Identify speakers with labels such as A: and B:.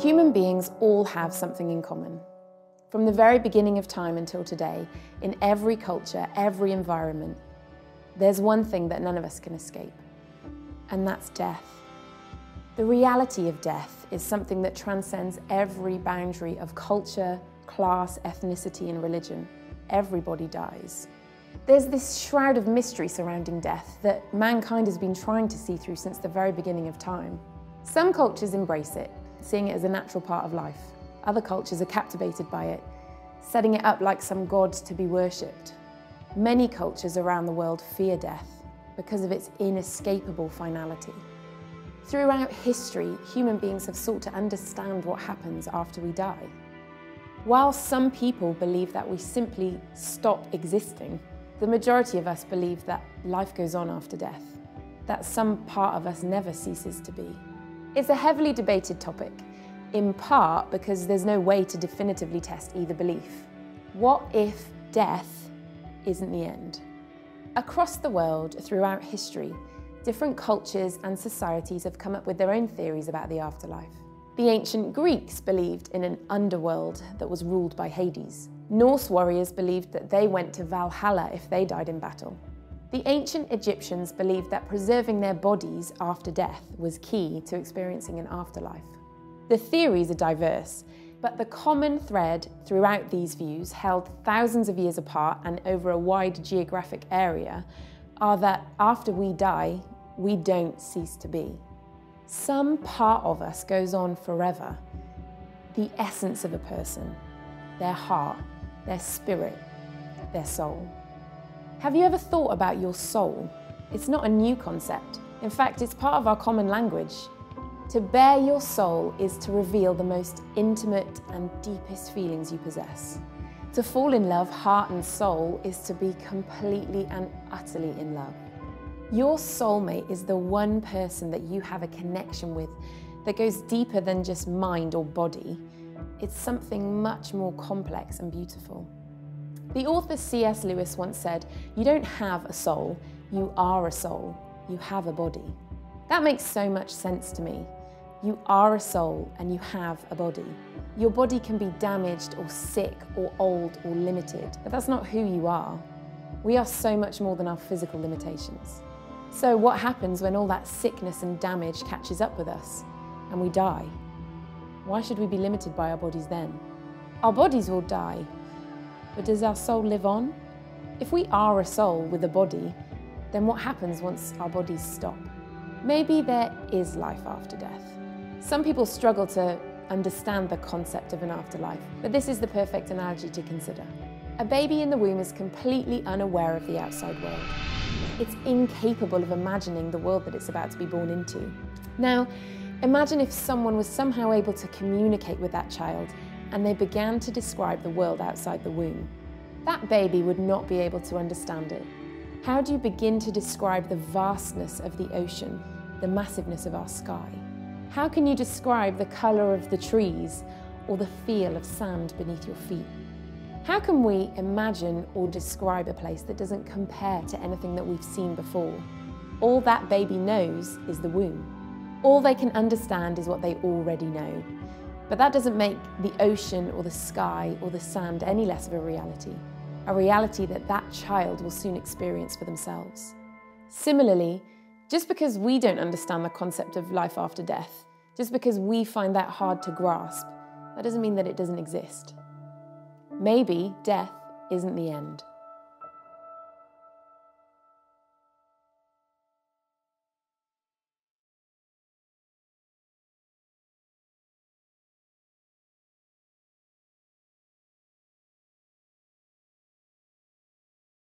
A: Human beings all have something in common. From the very beginning of time until today, in every culture, every environment, there's one thing that none of us can escape, and that's death. The reality of death is something that transcends every boundary of culture, class, ethnicity, and religion. Everybody dies. There's this shroud of mystery surrounding death that mankind has been trying to see through since the very beginning of time. Some cultures embrace it, seeing it as a natural part of life. Other cultures are captivated by it, setting it up like some god to be worshipped. Many cultures around the world fear death because of its inescapable finality. Throughout history, human beings have sought to understand what happens after we die. While some people believe that we simply stop existing, the majority of us believe that life goes on after death, that some part of us never ceases to be. It's a heavily debated topic, in part because there's no way to definitively test either belief. What if death isn't the end? Across the world, throughout history, different cultures and societies have come up with their own theories about the afterlife. The ancient Greeks believed in an underworld that was ruled by Hades. Norse warriors believed that they went to Valhalla if they died in battle. The ancient Egyptians believed that preserving their bodies after death was key to experiencing an afterlife. The theories are diverse, but the common thread throughout these views, held thousands of years apart and over a wide geographic area, are that after we die, we don't cease to be. Some part of us goes on forever. The essence of a person, their heart, their spirit, their soul. Have you ever thought about your soul? It's not a new concept. In fact, it's part of our common language. To bear your soul is to reveal the most intimate and deepest feelings you possess. To fall in love, heart and soul, is to be completely and utterly in love. Your soulmate is the one person that you have a connection with that goes deeper than just mind or body. It's something much more complex and beautiful. The author C.S. Lewis once said, "You don't have a soul, you are a soul. You have a body." That makes so much sense to me. You are a soul and you have a body. Your body can be damaged or sick or old or limited, but that's not who you are. We are so much more than our physical limitations. So what happens when all that sickness and damage catches up with us and we die? Why should we be limited by our bodies then? Our bodies will die, but does our soul live on? If we are a soul with a body, then what happens once our bodies stop? Maybe there is life after death. Some people struggle to understand the concept of an afterlife, but this is the perfect analogy to consider. A baby in the womb is completely unaware of the outside world. It's incapable of imagining the world that it's about to be born into. Now, imagine if someone was somehow able to communicate with that child and they began to describe the world outside the womb. That baby would not be able to understand it. How do you begin to describe the vastness of the ocean, the massiveness of our sky? How can you describe the colour of the trees or the feel of sand beneath your feet? How can we imagine or describe a place that doesn't compare to anything that we've seen before? All that baby knows is the womb. All they can understand is what they already know. But that doesn't make the ocean or the sky or the sand any less of a reality that that child will soon experience for themselves. Similarly, just because we don't understand the concept of life after death, just because we find that hard to grasp, that doesn't mean that it doesn't exist. Maybe death isn't the end.